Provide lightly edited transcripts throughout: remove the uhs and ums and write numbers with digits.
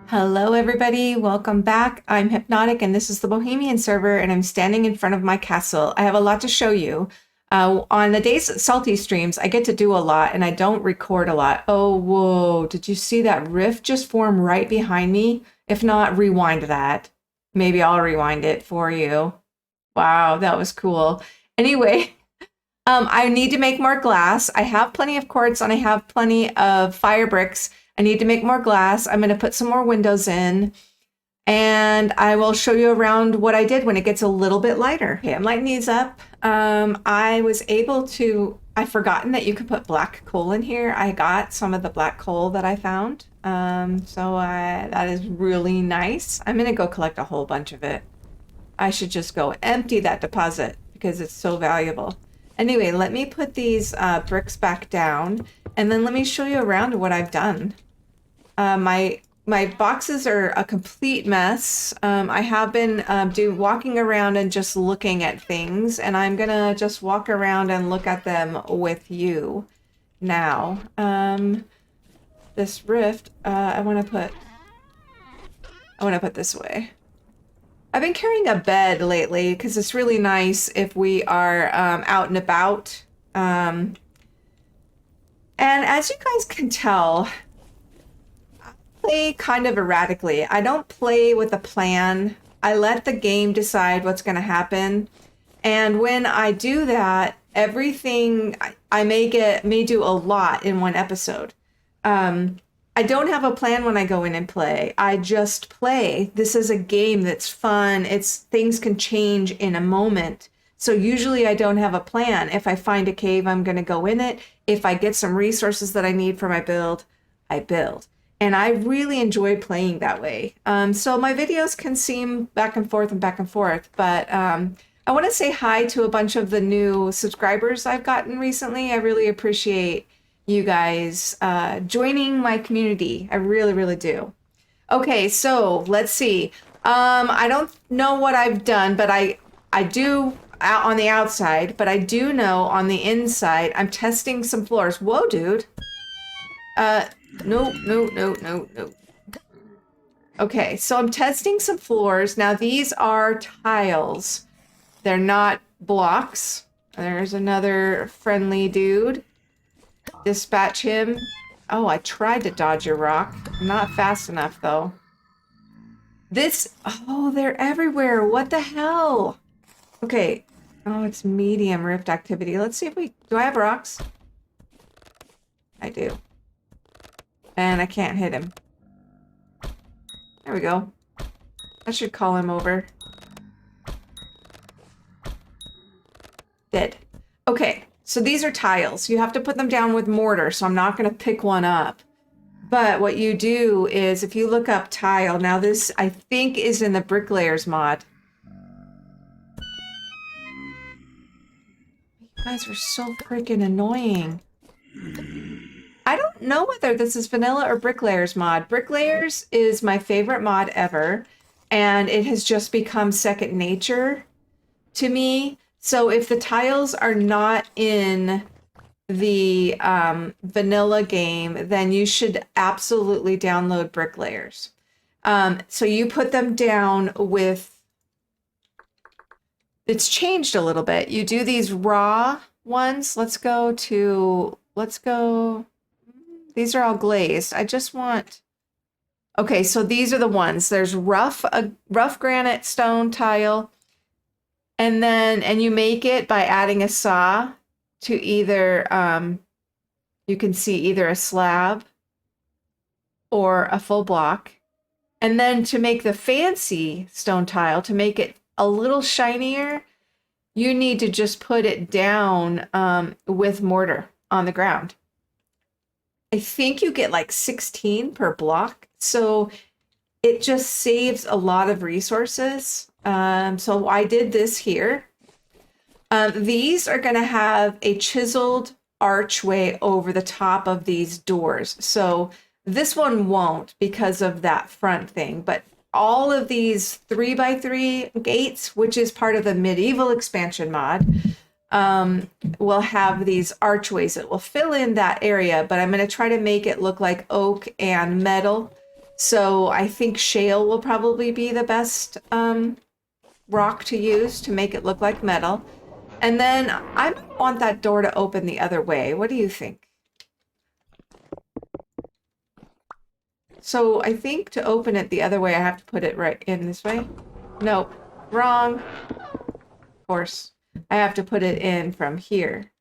Hello everybody, welcome back. I'm Hypnotic and this is the Bohemian server and I'm standing in front of my castle. I have a lot to show you. On the days that Salty streams, I get to do a lot and I don't record a lot. Oh, whoa, did you see that rift just form right behind me? If not, rewind that. Maybe I'll rewind it for you. Wow, that was cool. Anyway, I need to make more glass. I have plenty of quartz and I have plenty of fire bricks. I need to make more glass. I'm going to put some more windows in and I will show you around what I did when it gets a little bit lighter. Okay, I'm lighting these up. I was able to, I've forgotten that you could put black coal in here. I got some of the black coal that I found. That is really nice. I'm going to go collect a whole bunch of it. I should just go empty that deposit because it's so valuable. Anyway, let me put these bricks back down and then let me show you around what I've done. My boxes are a complete mess. I have been walking around and just looking at things, and I'm gonna just walk around and look at them with you now. This rift, I want to put this away. I've been carrying a bed lately because it's really nice if we are out and about. And as you guys can tell, I play kind of erratically. I don't play with a plan. I let the game decide what's going to happen. And when I do that, everything, I may do a lot in one episode. I don't have a plan when I go in and play. I just play. This is a game that's fun. Things can change in a moment. So usually I don't have a plan. If I find a cave, I'm going to go in it. If I get some resources that I need for my build, I build. And I really enjoy playing that way. So my videos can seem back and forth, but I want to say hi to a bunch of the new subscribers I've gotten recently. I really appreciate you guys joining my community. I really, really do. Okay, so let's see. I don't know what I've done, but I do on the outside, but I do know on the inside, I'm testing some floors. Whoa, dude. No. Okay, so I'm testing some floors. Now these are tiles. They're not blocks. There's another friendly dude. Dispatch him. Oh, I tried to dodge your rock. Not fast enough, though. Oh, they're everywhere. What the hell? Okay. Oh, it's medium rift activity. Let's see if do I have rocks? I do. And I can't hit him. There we go. I should call him over. Dead. Okay. So these are tiles. You have to put them down with mortar, so I'm not going to pick one up. But what you do is, if you look up tile, now this, I think, is in the Bricklayers mod. You guys are so freaking annoying. I don't know whether this is vanilla or Bricklayers mod. Bricklayers is my favorite mod ever, and it has just become second nature to me. So if the tiles are not in the vanilla game, then you should absolutely download Bricklayers. So you put them down with, it's changed a little bit. You do these raw ones. Let's go, these are all glazed. I just want, okay, so these are the ones. There's rough granite stone tile. And you make it by adding a saw to either, you can see either a slab or a full block. And then to make the fancy stone tile, to make it a little shinier, you need to just put it down with mortar on the ground. I think you get like 16 per block. So it just saves a lot of resources. So I did this here. These are going to have a chiseled archway over the top of these doors. So this one won't because of that front thing, but all of these 3x3 gates, which is part of the medieval expansion mod, will have these archways that will fill in that area, but I'm going to try to make it look like oak and metal. So I think shale will probably be the best rock to use to make it look like metal. And then I might want that door to open the other way. What do you think? So I think to open it the other way, I have to put it right in this way. Nope, wrong. Of course, I have to put it in from here.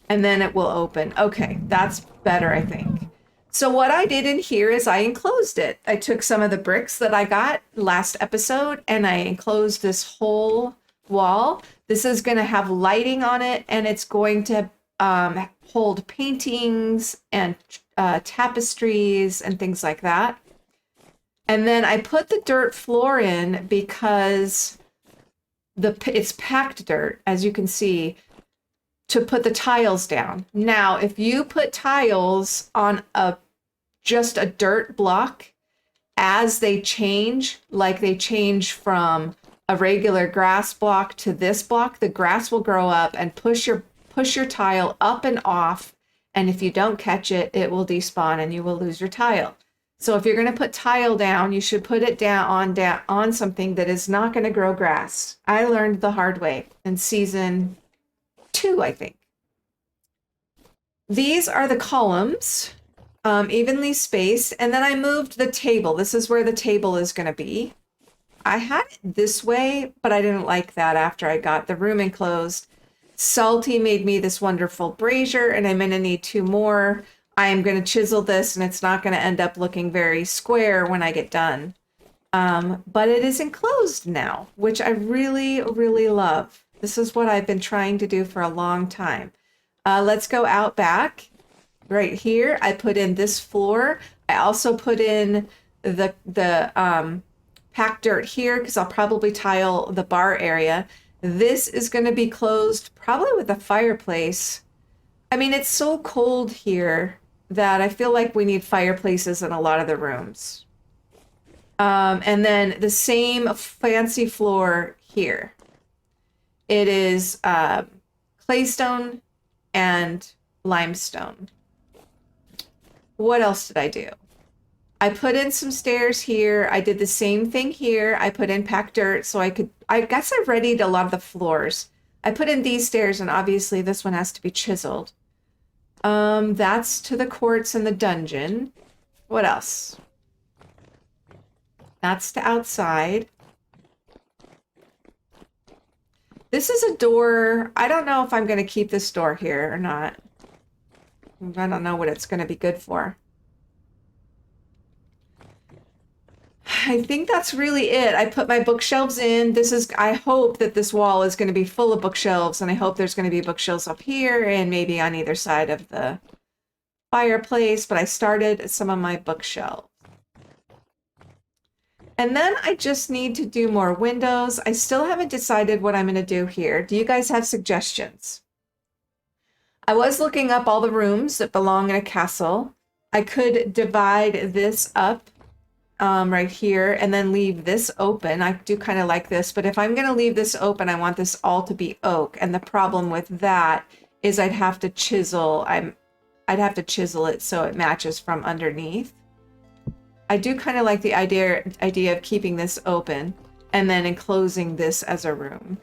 And then it will open. Okay, that's better, I think. So what I did in here is I enclosed it. I took some of the bricks that I got last episode and I enclosed this whole wall. This is going to have lighting on it, and it's going to hold paintings and tapestries and things like that. And then I put the dirt floor in because it's packed dirt, as you can see, to put the tiles down. Now, if you put tiles on just a dirt block, as they change, like they change from a regular grass block to this block, the grass will grow up and push your tile up and off. And if you don't catch it, it will despawn and you will lose your tile. So if you're going to put tile down, you should put it down on something that is not going to grow grass. I learned the hard way in season 2, I think. These are the columns, evenly spaced. And then I moved the table. This is where the table is going to be. I had it this way, but I didn't like that after I got the room enclosed. Salty made me this wonderful brazier, and I'm going to need 2 more. I am going to chisel this, and it's not going to end up looking very square when I get done. But it is enclosed now, which I really, really love. This is what I've been trying to do for a long time. Let's go out back. Right here, I put in this floor. I also put in the packed dirt here because I'll probably tile the bar area. This is going to be closed probably with a fireplace. I mean, it's so cold here that I feel like we need fireplaces in a lot of the rooms. And then the same fancy floor here. It is claystone and limestone. What else did I do? I put in some stairs here. I did the same thing here. I put in packed dirt so I guess I readied a lot of the floors. I put in these stairs, and obviously this one has to be chiseled. That's to the courts and the dungeon. What else? That's to outside. This is a door. I don't know if I'm going to keep this door here or not. I don't know what it's going to be good for. I think that's really it. I put my bookshelves in. I hope that this wall is going to be full of bookshelves, and I hope there's going to be bookshelves up here and maybe on either side of the fireplace, but I started some of my bookshelves. And then I just need to do more windows. I still haven't decided what I'm going to do here. Do you guys have suggestions? I was looking up all the rooms that belong in a castle. I could divide this up right here and then leave this open. I do kind of like this, but if I'm going to leave this open, I want this all to be oak. And the problem with that is I'd have to chisel. I'd have to chisel it so it matches from underneath. I do kind of like the idea of keeping this open and then enclosing this as a room.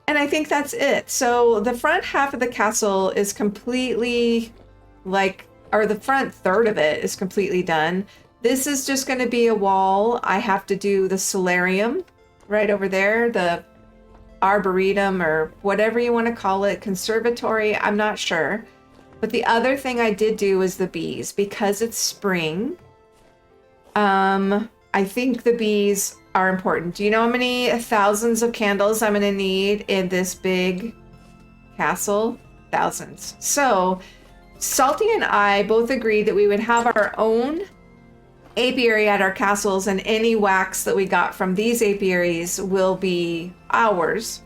And I think that's it. So the front half of the castle is completely or the front third of it is completely done. This is just going to be a wall. I have to do the solarium right over there, the arboretum or whatever you want to call it, conservatory, I'm not sure. But the other thing I did do is the bees, because it's spring. I think the bees are important. Do you know how many thousands of candles I'm going to need in this big castle? Thousands. So Salty and I both agreed that we would have our own apiary at our castles, and any wax that we got from these apiaries will be ours.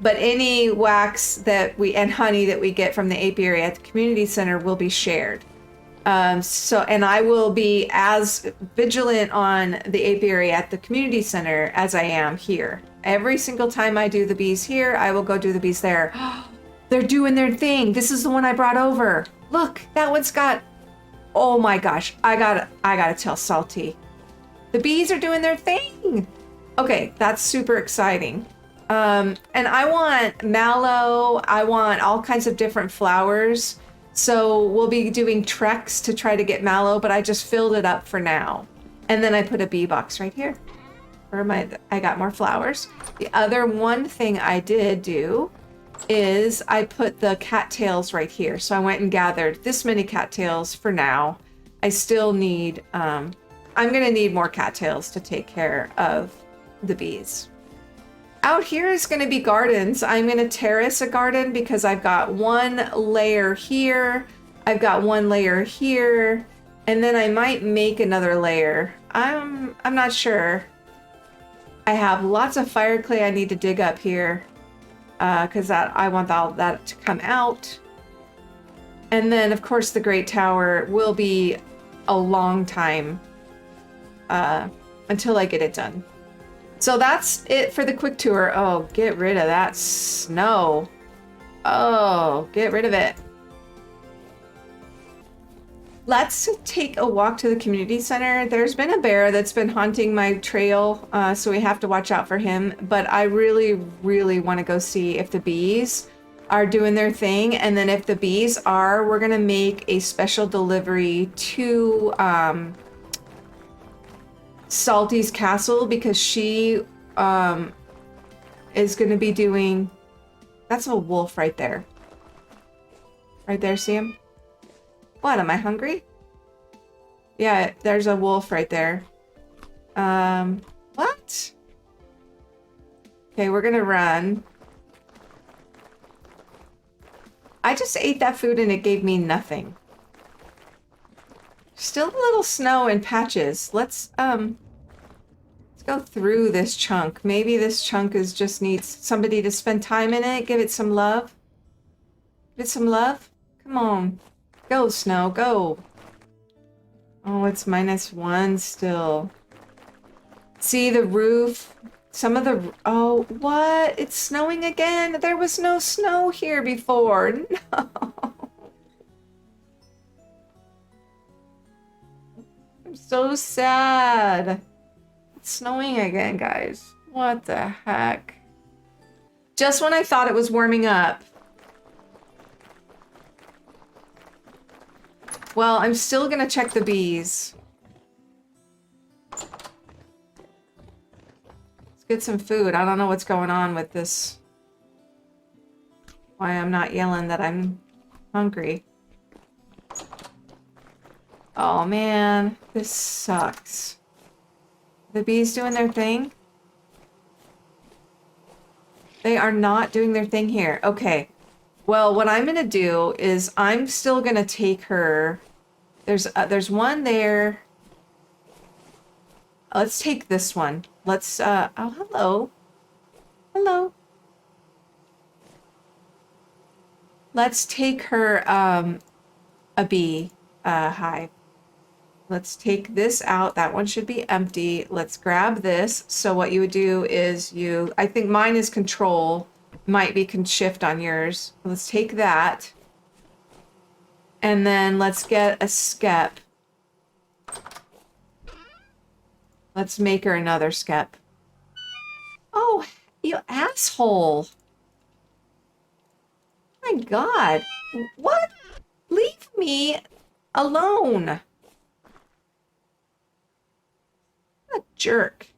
But any wax and honey that we get from the apiary at the community center will be shared. And I will be as vigilant on the apiary at the community center as I am here. Every single time I do the bees here, I will go do the bees there. They're doing their thing. This is the one I brought over. Look, that one's got Oh my gosh, I gotta tell Salty. The bees are doing their thing. Okay, that's super exciting. And I want mallow, I want all kinds of different flowers. So we'll be doing treks to try to get mallow, but I just filled it up for now. And then I put a bee box right here. I got more flowers. The other one thing I did do is I put the cattails right here. So I went and gathered this many cattails for now. I still need, I'm gonna need more cattails to take care of the bees. Out here is gonna be gardens. I'm gonna terrace a garden because I've got one layer here, I've got one layer here, and then I might make another layer. I'm not sure. I have lots of fire clay I need to dig up here because I want all that to come out. And then, of course, the Great Tower will be a long time until I get it done. So that's it for the quick tour. Oh, get rid of that snow. Oh, get rid of it. Let's take a walk to the community center. There's been a bear that's been haunting my trail, so we have to watch out for him. But I really, really want to go see if the bees are doing their thing. And then if the bees are, we're going to make a special delivery to Salty's castle because she is going to be doing... That's a wolf right there. Right there, see him? What, am I hungry? Yeah, there's a wolf right there. What? Okay, we're gonna run. I just ate that food and it gave me nothing. Still a little snow in patches. Let's go through this chunk. Maybe this chunk just needs somebody to spend time in it. Give it some love. Give it some love. Come on. Go, snow, go. Oh, it's -1 still. See the roof? Some of the... Oh, what? It's snowing again. There was no snow here before. No. I'm so sad. It's snowing again, guys. What the heck? Just when I thought it was warming up. Well, I'm still gonna check the bees. Let's get some food. I don't know what's going on with this. Why I'm not yelling that I'm hungry. Oh man, this sucks. The bees doing their thing? They are not doing their thing here. Okay. Well, what I'm gonna do is I'm still gonna take her. There's one there. Let's take this one. Let's oh, hello. Hello. Let's take her a bee hive. Let's take this out. That one should be empty. Let's grab this. So what you would do is I think mine is control. Might be can shift on yours. Let's take that. And then let's get a skep. Let's make her another skep. Oh, you asshole. My God. What? Leave me alone. What a jerk.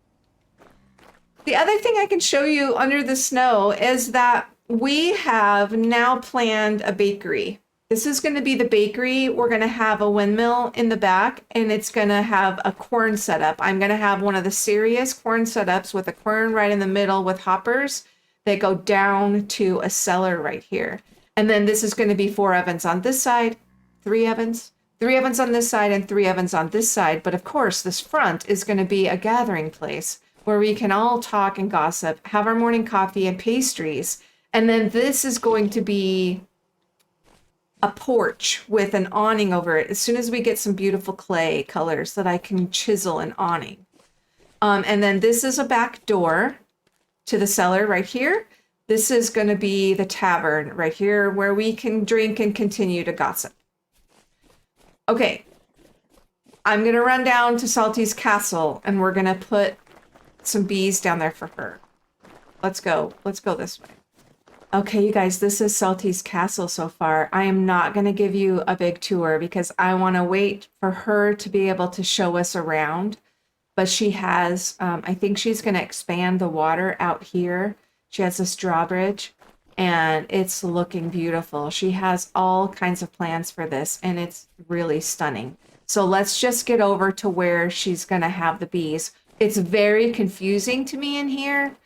The other thing I can show you under the snow is that we have now planned a bakery. This is going to be the bakery. We're going to have a windmill in the back, and it's going to have a quern setup. I'm going to have one of the serious quern setups with a quern right in the middle with hoppers that go down to a cellar right here. And then this is going to be 4 ovens on this side, 3 ovens, 3 ovens on this side, and 3 ovens on this side. But of course, this front is going to be a gathering place where we can all talk and gossip, have our morning coffee and pastries. And then this is going to be a porch with an awning over it as soon as we get some beautiful clay colors that I can chisel an awning. And then this is a back door to the cellar right here. This is going to be the tavern right here where we can drink and continue to gossip. Okay, I'm going to run down to Salty's castle and we're going to put some bees down there for her. Let's go. Let's go this way. Okay, you guys, this is Salty's castle so far. I am not going to give you a big tour because I want to wait for her to be able to show us around. But she has, I think she's going to expand the water out here. She has this drawbridge and it's looking beautiful. She has all kinds of plans for this and it's really stunning. So let's just get over to where she's going to have the bees. It's very confusing to me in here,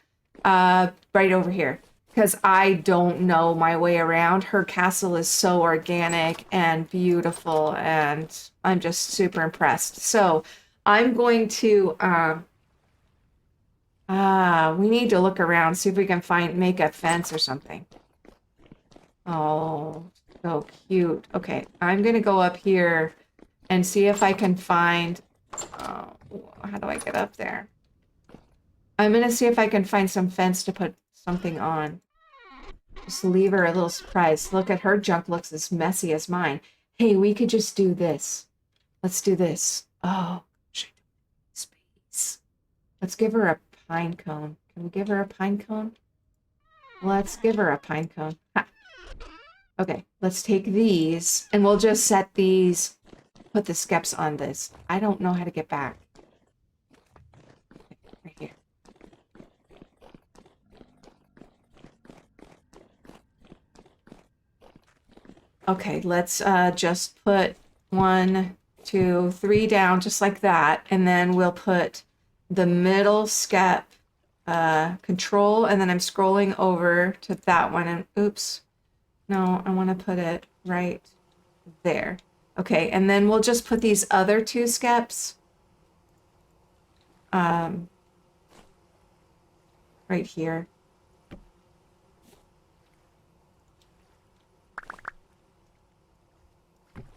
right over here, because I don't know my way around. Her castle is so organic and beautiful, and I'm just super impressed. So I'm going to, we need to look around, see if we can make a fence or something. Oh, so cute. Okay, I'm going to go up here and see if I can find, how do I get up there? I'm going to see if I can find some fence to put something on. Just leave her a little surprise. Look at her junk looks as messy as mine. Hey, we could just do this. Let's do this. Oh, space. Let's give her a pine cone. Can we give her a pine cone? Let's give her a pine cone. Ha. Okay, let's take these and we'll just set these, put the skeps on this. I don't know how to get back. Right here. Okay, let's just put 1, 2, 3 down just like that. And then we'll put the middle skep control. And then I'm scrolling over to that one. And oops, no, I want to put it right there. Okay, and then we'll just put these other 2 skeps right here.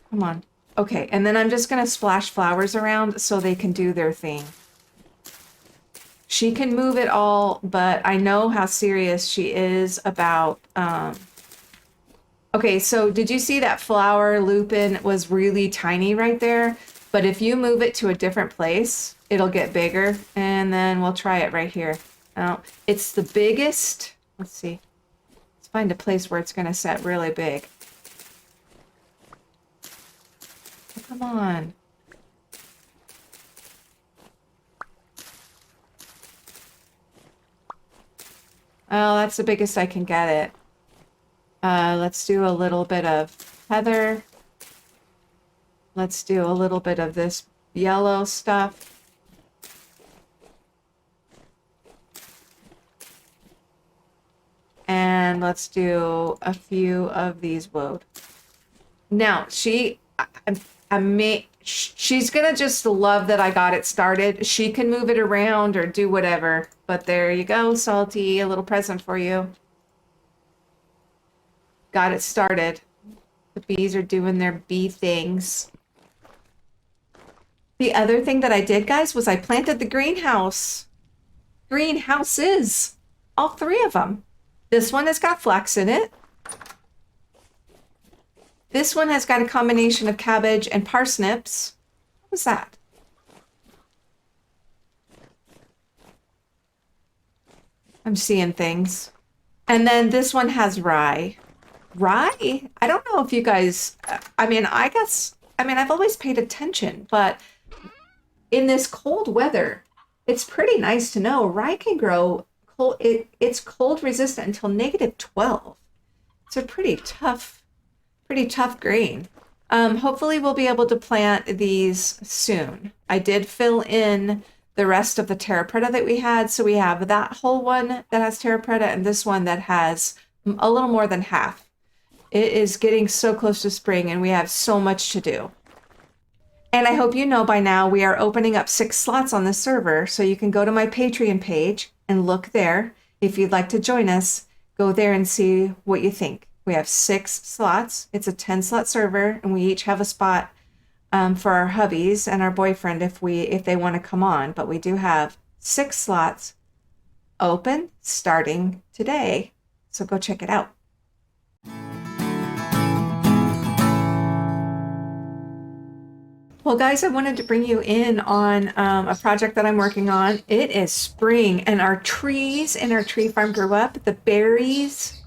Come on. Okay, and then I'm just going to splash flowers around so they can do their thing. She can move it all, but I know how serious she is about... Okay, so did you see that flower lupin was really tiny right there? But if you move it to a different place, it'll get bigger. And then we'll try it right here. Oh, it's the biggest. Let's see. Let's find a place where it's going to set really big. Come on. Oh, that's the biggest I can get it. Let's do a little bit of heather. Let's do a little bit of this yellow stuff. And let's do a few of these woad. Now, she's gonna just love that I got it started. She can move it around or do whatever. But there you go, Salty, a little present for you. Got it started. The bees are doing their bee things. The other thing that I did, guys, was I planted the greenhouse. Greenhouses. All 3 of them. This one has got flax in it. This one has got a combination of cabbage and parsnips. What was that? I'm seeing things. And then this one has rye. Rye? I don't know if you guys, I've always paid attention, but in this cold weather, it's pretty nice to know rye can grow cold. It's cold resistant until -12. It's a pretty tough grain. Hopefully we'll be able to plant these soon. I did fill in the rest of the terra preta that we had. So we have that whole one that has terra preta and this one that has a little more than half. It is getting so close to spring and we have so much to do. And I hope you know by now we are opening up 6 slots on the server. So you can go to my Patreon page and look there. If you'd like to join us, go there and see what you think. We have 6 slots. It's a 10-slot server, and we each have a spot for our hubbies and our boyfriend if they want to come on. But we do have 6 slots open starting today. So go check it out. Well, guys, I wanted to bring you in on a project that I'm working on. It is spring, and our trees in our tree farm grew up. The berries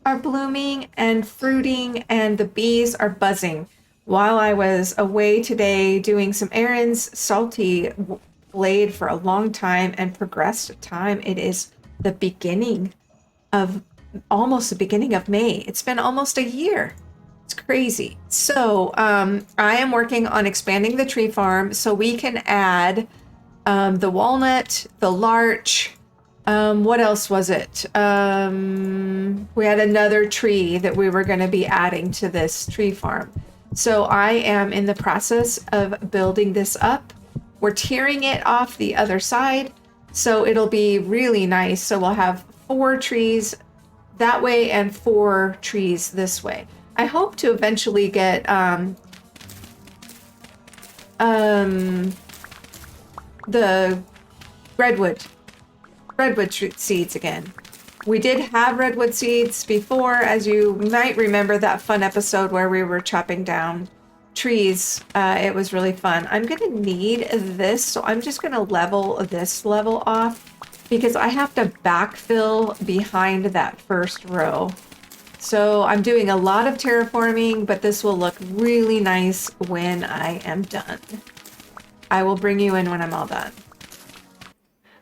are blooming and fruiting, and the bees are buzzing. While I was away today doing some errands, Salty played for a long time and progressed time. It is the beginning of almost the beginning of May. It's been almost a year. It's crazy. So I am working on expanding the tree farm so we can add the walnut, the larch. What else was it? We had another tree that we were going to be adding to this tree farm. So I am in the process of building this up. We're tearing it off the other side, so it'll be really nice. So we'll have 4 trees that way and 4 trees this way. I hope to eventually get the redwood seeds again. We did have redwood seeds before, as you might remember that fun episode where we were chopping down trees. It was really fun. I'm gonna need this, so I'm just gonna level this level off because I have to backfill behind that first row. So I'm doing a lot of terraforming, but this will look really nice when I am done. I will bring you in when I'm all done.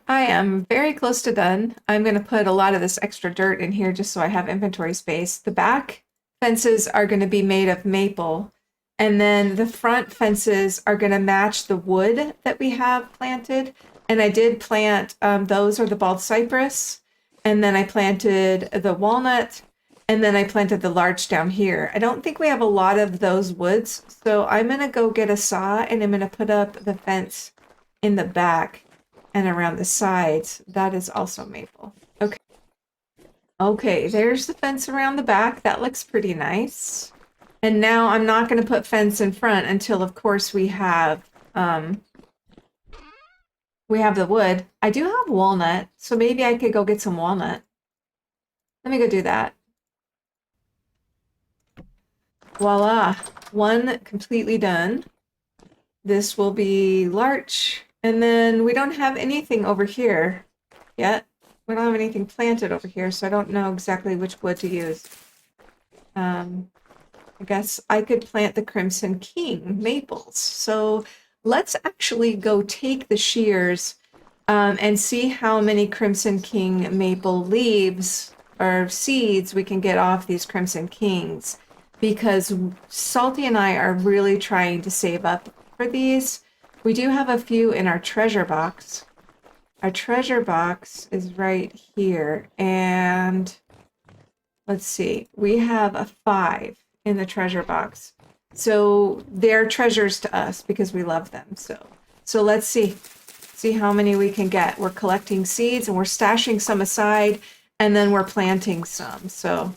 I am very close to done. I'm going to put a lot of this extra dirt in here just so I have inventory space. The back fences are going to be made of maple, and then the front fences are going to match the wood that we have planted. And I did plant, those are the bald cypress, and then I planted the walnut, and then I planted the larch down here. I don't think we have a lot of those woods, so I'm going to go get a saw and I'm going to put up the fence in the back and around the sides. That is also maple. Okay. Okay, there's the fence around the back. That looks pretty nice. And now I'm not going to put fence in front until, of course, we have the wood. I do have walnut, so maybe I could go get some walnut. Let me go do that. Voila, one completely done. This will be larch. And then we don't have anything over here yet. We don't have anything planted over here, so I don't know exactly which wood to use. I guess I could plant the Crimson King maples. So let's actually go take the shears and see how many Crimson King maple leaves or seeds we can get off these Crimson Kings, because Salty and I are really trying to save up for these. We do have a few in our treasure box. Our treasure box is right here, and let's see, we have a 5 in the treasure box. So they're treasures to us because we love them. So let's see how many we can get. We're collecting seeds and we're stashing some aside, and then we're planting some. So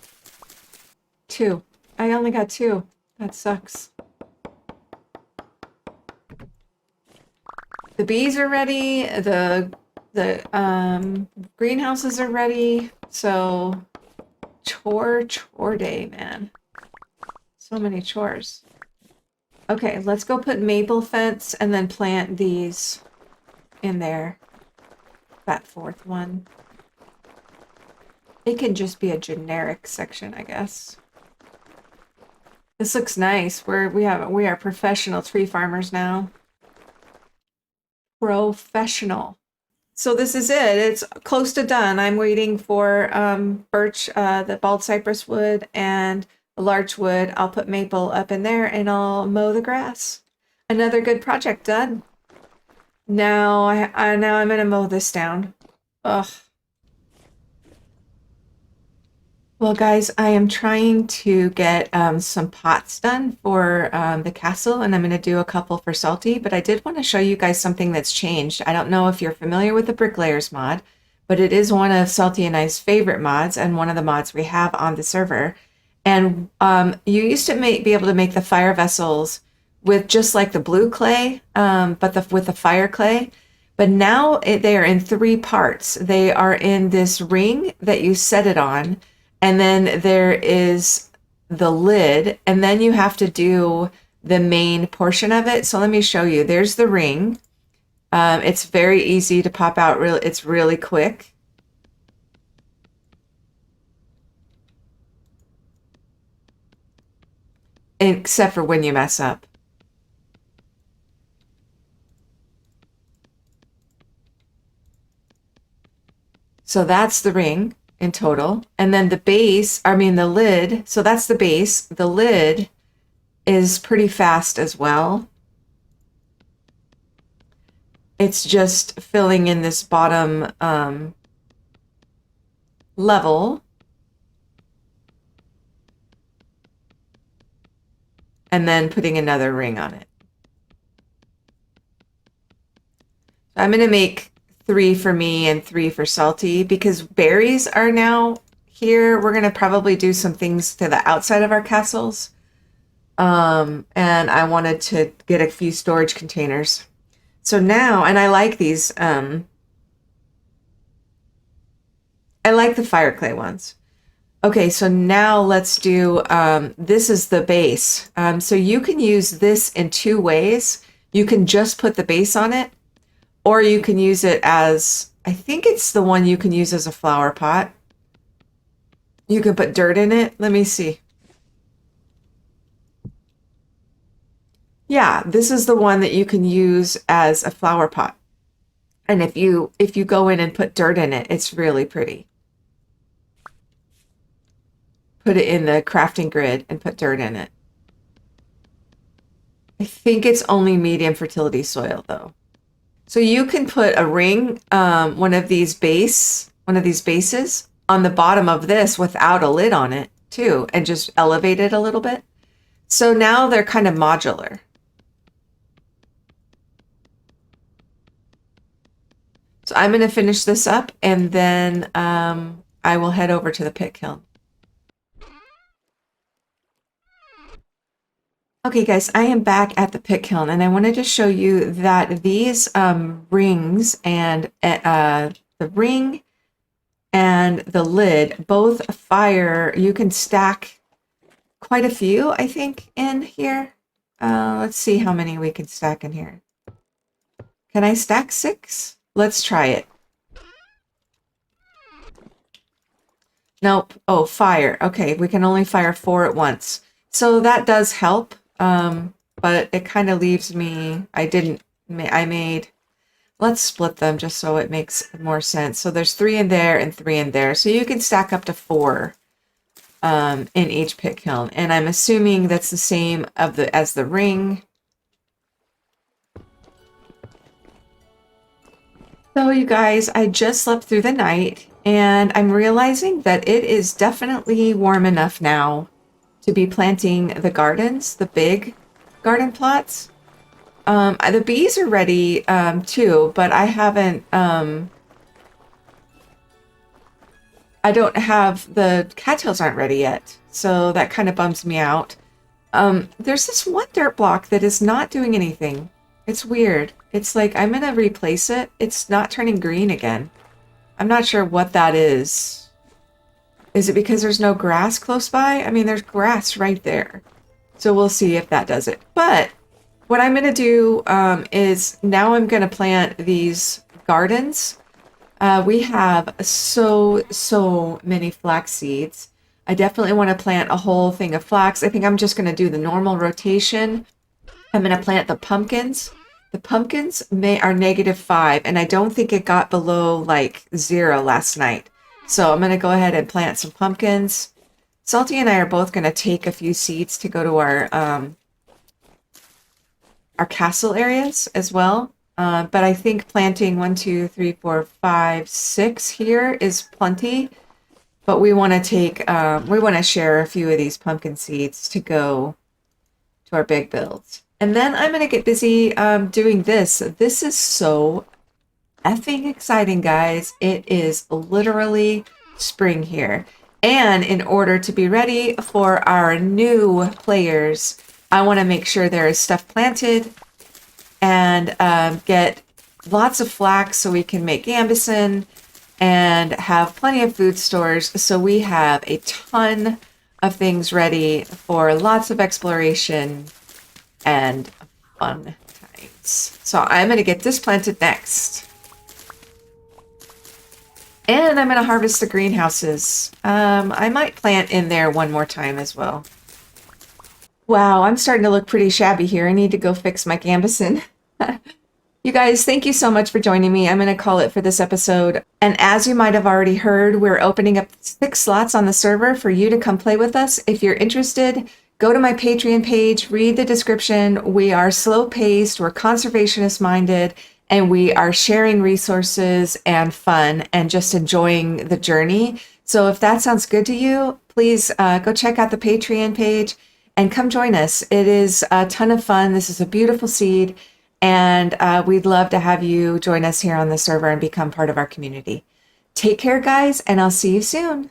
2. I only got 2. That sucks. The bees are ready. The greenhouses are ready. So chore day, man. So many chores. Okay, let's go put maple fence and then plant these in there. That 4th one. It can just be a generic section, I guess. This looks nice. We are professional tree farmers now. Professional. So this is it. It's close to done. I'm waiting for birch, the bald cypress wood, and the larch wood. I'll put maple up in there and I'll mow the grass. Another good project done. Now I'm gonna mow this down. Ugh. Well, guys, I am trying to get some pots done for the castle, and I'm going to do a couple for Salty, but I did want to show you guys something that's changed. I don't know if you're familiar with the Bricklayers mod, but it is one of Salty and I's favorite mods, and one of the mods we have on the server. And you used to be able to make the fire vessels with just like the blue clay, but with the fire clay. But now they are in 3 parts. They are in this ring that you set it on, and then there is the lid, and then you have to do the main portion of it. So let me show you. There's the ring. It's very easy to pop out. It's really quick. Except for when you mess up. So that's the ring in total. And then the lid. So that's the base. The lid is pretty fast as well. It's just filling in this bottom level. And then putting another ring on it. I'm going to make 3 for me and 3 for Salty because berries are now here. We're going to probably do some things to the outside of our castles. And I wanted to get a few storage containers. So now, and I like these, I like the fire clay ones. Okay, so now let's do, this is the base. So you can use this in 2 ways. You can just put the base on it, or you can use it as, I think it's the one you can use as a flower pot. You can put dirt in it. Let me see. Yeah, this is the one that you can use as a flower pot. And if you go in and put dirt in it, it's really pretty. Put it in the crafting grid and put dirt in it. I think it's only medium fertility soil though. So you can put a ring, one of these bases on the bottom of this without a lid on it too, and just elevate it a little bit. So now they're kind of modular. So I'm going to finish this up and then I will head over to the pit kiln. Okay guys, I am back at the pit kiln and I wanted to show you that these rings and the ring and the lid both fire. You can stack quite a few, I think, in here. Let's see how many we can stack in here. Can I stack 6? Let's try it. Nope. Oh, fire. Okay, we can only fire 4 at once. So that does help. But it kind of leaves me, let's split them just so it makes more sense. So there's 3 in there and 3 in there. So you can stack up to 4 in each pit kiln. And I'm assuming that's the same as the ring. So you guys, I just slept through the night and I'm realizing that it is definitely warm enough now to be planting the gardens, the big garden plots. The bees are ready too, but I haven't, I don't have, the cattails aren't ready yet. So that kind of bums me out. There's this one dirt block that is not doing anything. It's weird. It's like, I'm going to replace it. It's not turning green again. I'm not sure what that is. Is it because there's no grass close by? I mean, there's grass right there. So we'll see if that does it. But what I'm going to do is now I'm going to plant these gardens. We have so many flax seeds. I definitely want to plant a whole thing of flax. I think I'm just going to do the normal rotation. I'm going to plant the pumpkins. The pumpkins are -5, and I don't think it got below like 0 last night. So I'm going to go ahead and plant some pumpkins. Salty and I are both going to take a few seeds to go to our castle areas as well. But I think planting 1, 2, 3, 4, 5, 6 here is plenty. But we want to take, we want to share a few of these pumpkin seeds to go to our big builds. And then I'm going to get busy doing this. This is so effing exciting, guys. It is literally spring here. And in order to be ready for our new players, I want to make sure there is stuff planted and get lots of flax so we can make gambison and have plenty of food stores. So we have a ton of things ready for lots of exploration and fun times. So I'm going to get this planted next. And I'm going to harvest the greenhouses. I might plant in there one more time as well. Wow, I'm starting to look pretty shabby here. I need to go fix my gambeson. You guys, thank you so much for joining me. I'm going to call it for this episode. And as you might have already heard, we're opening up 6 slots on the server for you to come play with us. If you're interested, go to my Patreon page, read the description. We are slow paced, we're conservationist minded, and we are sharing resources and fun and just enjoying the journey. So if that sounds good to you, please go check out the Patreon page and come join us. It is a ton of fun. This is a beautiful seed. And we'd love to have you join us here on the server and become part of our community. Take care, guys, and I'll see you soon.